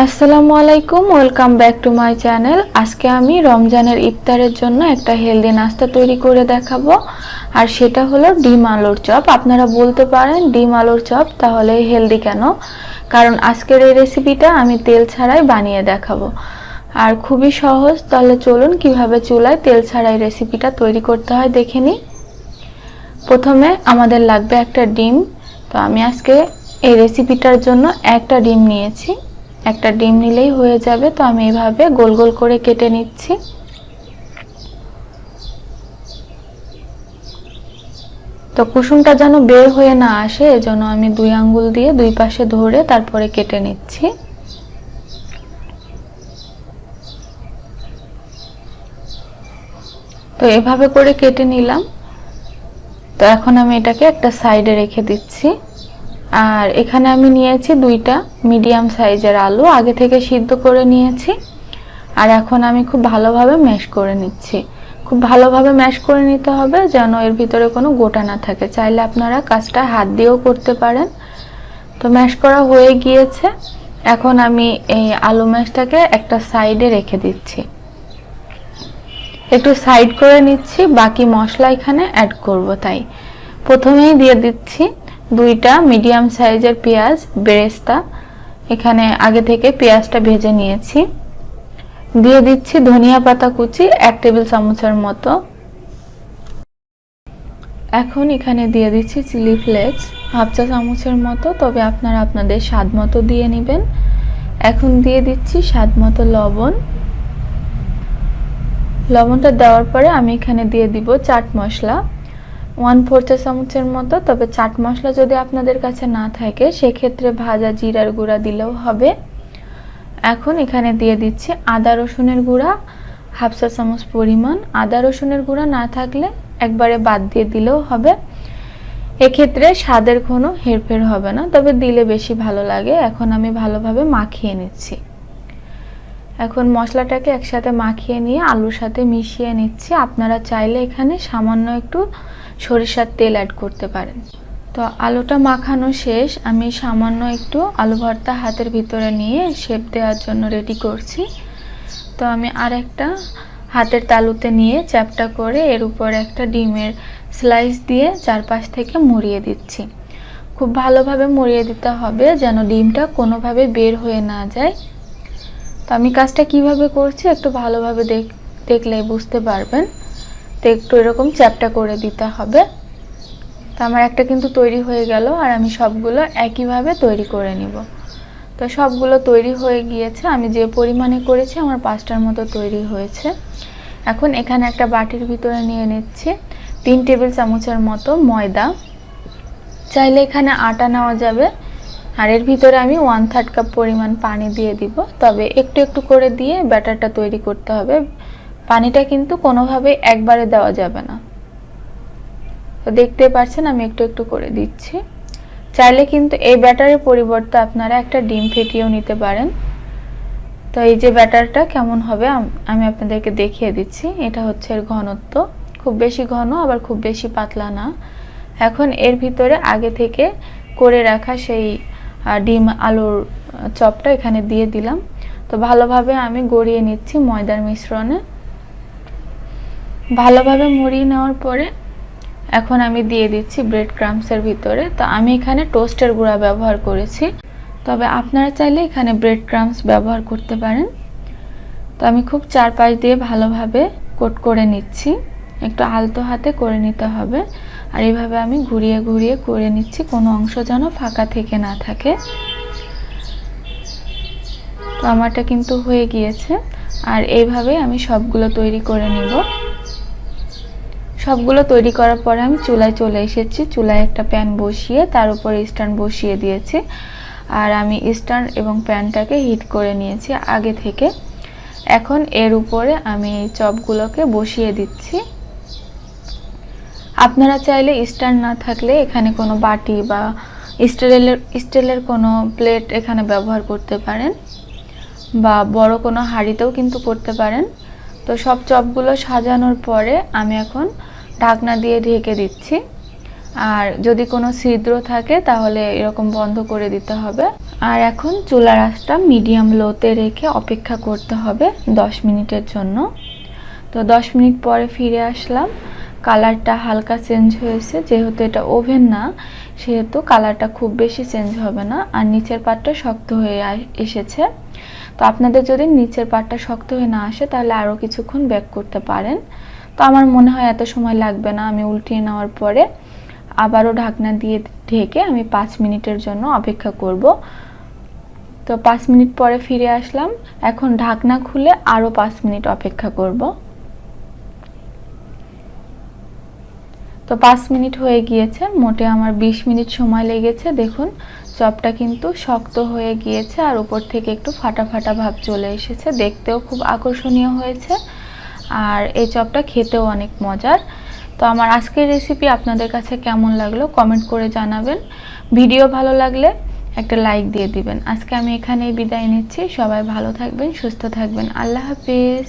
আসসালামু আলাইকুম, welcome back to my channel. আজকে আমি রমজানের ইফতারের জন্য একটা হেলদি নাস্তা তৈরি করে দেখাবো, আর সেটা হলো ডিম আলুর চপ। আপনারা বলতে পারেন ডিম আলুর চপ তাহলে হেলদি কেন? কারণ আজকের এই রেসিপিটা আমি তেল ছাড়াই বানিয়ে দেখাবো আর খুবই সহজ। তাহলে চলুন কিভাবে চুলায় তেল ছাড়াই রেসিপিটা তৈরি করতে হয় দেখে নিই। প্রথমে আমাদের লাগবে একটা ডিম। তো আমি আজকে এই রেসিপিটার জন্য একটা ডিম নিয়েছি। একটা ডিম নিলেই হয়ে যাবে। তো আমি এইভাবে গোল গোল করে কেটে নিচ্ছি। তো কুসুমটা যেন বের হয়ে না আসে, এজন্য আমি দুই আঙ্গুল দিয়ে দুই পাশে ধরে তারপরে কেটে নিচ্ছি। তো এভাবে করে কেটে নিলাম। তো এখন আমি এটাকে একটা সাইডে রেখে দিচ্ছি। আর এখানে আমি নিয়েছি দুইটা মিডিয়াম সাইজের আলু, আগে থেকে সিদ্ধ করে নিয়েছি। আর এখন আমি খুব ভালোভাবে ম্যাশ করে নিচ্ছি। খুব ভালোভাবে ম্যাশ করে নিতে হবে যেন এর ভিতরে কোনো গোটা না থাকে। চাইলে আপনারা কাজটা হাত দিয়েও করতে পারেন। তো ম্যাশ করা হয়ে গিয়েছে। এখন আমি এই আলু ম্যাশটাকে একটা সাইডে রেখে দিচ্ছি। একটু সাইড করে নিচ্ছি, বাকি মশলা এখানে অ্যাড করব। তাই প্রথমেই দিয়ে দিচ্ছি দুইটা মিডিয়াম সাইজের পেঁয়াজ বেরেস্তা। এখানে আগে থেকে পেঁয়াজটা ভেজে নিয়েছি। দিয়ে দিচ্ছি ধনিয়া পাতা কুচি 1 টেবিল চামচের মতো। এখন এখানে দিয়ে দিচ্ছি চিলি ফ্লেক্স 1/2 চা চামচের মতো, তবে আপনারা আপনাদের স্বাদ মতো দিয়ে নেবেন। এখন দিয়ে দিচ্ছি স্বাদ মতো লবণ। লবণটা দেওয়ার পরে আমি এখানে দিয়ে দিব চাট মশলা 1/4 চা চামচের মতো। তবে চাট মশলা যদি আপনাদের কাছে না থাকে সেক্ষেত্রে ভাজা জিরার গুঁড়া দিলেও হবে। এখন এখানে দিয়ে দিচ্ছি আদা রসুনের গুঁড়া 1/2 চা চামচ পরিমাণ। আদা রসুনের গুঁড়া না থাকলে একবারে বাদ দিয়ে দিলেও হবে। এক্ষেত্রে স্বাদের কোনো হেরফের হবে না, তবে দিলে বেশি ভালো লাগে। এখন আমি ভালোভাবে মাখিয়ে নিচ্ছি। এখন মশলাটাকে একসাথে মাখিয়ে নিয়ে আলুর সাথে মিশিয়ে নিচ্ছি। আপনারা চাইলে এখানে সামান্য একটু সরিষার তেল অ্যাড করতে পারেন। তো আলুটা মাখানো শেষ। আমি সামান্য একটু আলু ভর্তা হাতের ভিতরে নিয়ে শেপ দেওয়ার জন্য রেডি করছি। তো আমি আরেকটা হাতের তালুতে নিয়ে চ্যাপটা করে এর উপর একটা ডিমের স্লাইস দিয়ে চারপাশ থেকে মুড়িয়ে দিচ্ছি। খুব ভালোভাবে মুড়িয়ে দিতে হবে যেন ডিমটা কোনোভাবে বের হয়ে না যায়। তো আমি কাজটা কিভাবে করছি একটু ভালোভাবে দেখলে বুঝতে পারবেন। তো একটু এরকম চ্যাপটা করে দিতে হবে। তো আমার একটা কিন্তু তৈরি হয়ে গেল, আর আমি সবগুলো একইভাবে তৈরি করে নিব। তো সবগুলো তৈরি হয়ে গিয়েছে। আমি যে পরিমাণে করেছি আমার 5টার মতো তৈরি হয়েছে। এখন এখানে একটা বাটির ভিতরে নিয়ে নিচ্ছি 3 টেবিল চামচের মতো ময়দা। চাইলে এখানে আটা নেওয়া যাবে। আর এর ভিতরে আমি 1/3 কাপ পরিমাণ পানি দিয়ে দিব। তবে একটু একটু করে দিয়ে ব্যাটারটা তৈরি করতে হবে। পানিটা কিন্তু কোনোভাবে একবারে দেওয়া যাবে না। তো দেখতে পাচ্ছেন আমি একটু একটু করে দিচ্ছি। চাইলে কিন্তু এই ব্যাটারের পরিবর্তে আপনারা একটা ডিম ফেটিয়েও নিতে পারেন। তো এই যে ব্যাটারটা কেমন হবে আমি আপনাদেরকে দেখিয়ে দিচ্ছি। এটা হচ্ছে এর ঘনত্ব, খুব বেশি ঘন আবার খুব বেশি পাতলা না। এখন এর ভিতরে আগে থেকে করে রাখা সেই ডিম আলুর চপটা এখানে দিয়ে দিলাম। তো ভালোভাবে আমি গড়িয়ে নিচ্ছি ময়দার মিশ্রণে। ভালোভাবে মুড়িয়ে নেওয়ার পরে এখন আমি দিয়ে দিচ্ছি ব্রেড ক্রাম্বসের ভিতরে। তো আমি এখানে টোস্টের গুঁড়া ব্যবহার করেছি, তবে আপনারা চাইলে এখানে ব্রেড ক্রাম্বস ব্যবহার করতে পারেন। তো আমি খুব চারপাশ দিয়ে ভালোভাবে কোট করে নিচ্ছি। একটু আলতো হাতে করে নিতে হবে। আর এইভাবে আমি ঘুরিয়ে ঘুরিয়ে করে নিচ্ছি, কোনো অংশ যেন ফাঁকা থেকে না থাকে। তো আমারটা কিন্তু হয়ে গিয়েছে। আর এইভাবে আমি সবগুলো তৈরি করে নিব। সবগুলো তৈরি করার পরে আমি চুলায় চলে এসেছি। চুলায় একটা প্যান বসিয়ে তার উপরে স্ট্যান্ড বসিয়ে দিয়েছি। আর আমি স্ট্যান্ড এবং প্যানটাকে হিট করে নিয়েছি আগে থেকে। এখন এর উপরে আমি এই চপগুলোকে বসিয়ে দিচ্ছি। আপনারা চাইলে স্ট্যান্ড না থাকলে এখানে কোনো বাটি বা স্টিলের কোনো প্লেট এখানে ব্যবহার করতে পারেন, বা বড় কোনো হাঁড়িতেও কিন্তু করতে পারেন। তো সব চপগুলো সাজানোর পরে আমি এখন ঢাকনা দিয়ে ঢেকে দিচ্ছি। আর যদি কোনো ছিদ্র থাকে তাহলে এরকম বন্ধ করে দিতে হবে। আর এখন চুলার আঁচটা মিডিয়াম লোতে রেখে অপেক্ষা করতে হবে 10 মিনিটের জন্য। তো 10 মিনিট পরে ফিরে আসলাম। কালারটা হালকা চেঞ্জ হয়েছে, যেহেতু এটা ওভেন না সেহেতু কালারটা খুব বেশি চেঞ্জ হবে না। আর নিচের পাটটা শক্ত হয়ে এসেছে। তো আপনাদের যদি নিচের পাটটা শক্ত হয়ে না আসে তাহলে আরও কিছুক্ষণ বেক করতে পারেন। তো আমার মনে হয় এত সময় লাগবে না। আমি উল্টিয়ে নেওয়ার পরে আবারও ঢাকনা দিয়ে ঢেকে আমি 5 মিনিটের জন্য অপেক্ষা করব। তো 5 মিনিট পরে ফিরে আসলাম। এখন ঢাকনা খুলে আরও 5 মিনিট অপেক্ষা করব। তো 5 মিনিট হয়ে গিয়েছে, মোটে আমার 20 মিনিট সময় লেগেছে। দেখুন চপটা কিন্তু শক্ত হয়ে গিয়েছে আর উপর থেকে একটু ফাটা ফাটা ভাব চলে এসেছে, দেখতেও খুব আকর্ষণীয় হয়েছে। আর এই চপটা খেতেও অনেক মজার। তো আমার আজকের রেসিপি আপনাদের কাছে কেমন লাগলো কমেন্ট করে জানাবেন। ভিডিও ভালো লাগলে একটা লাইক দিয়ে দিবেন। আজকে আমি এখানেই বিদায় নিচ্ছি। সবাই ভালো থাকবেন, সুস্থ থাকবেন। আল্লাহ হাফেজ।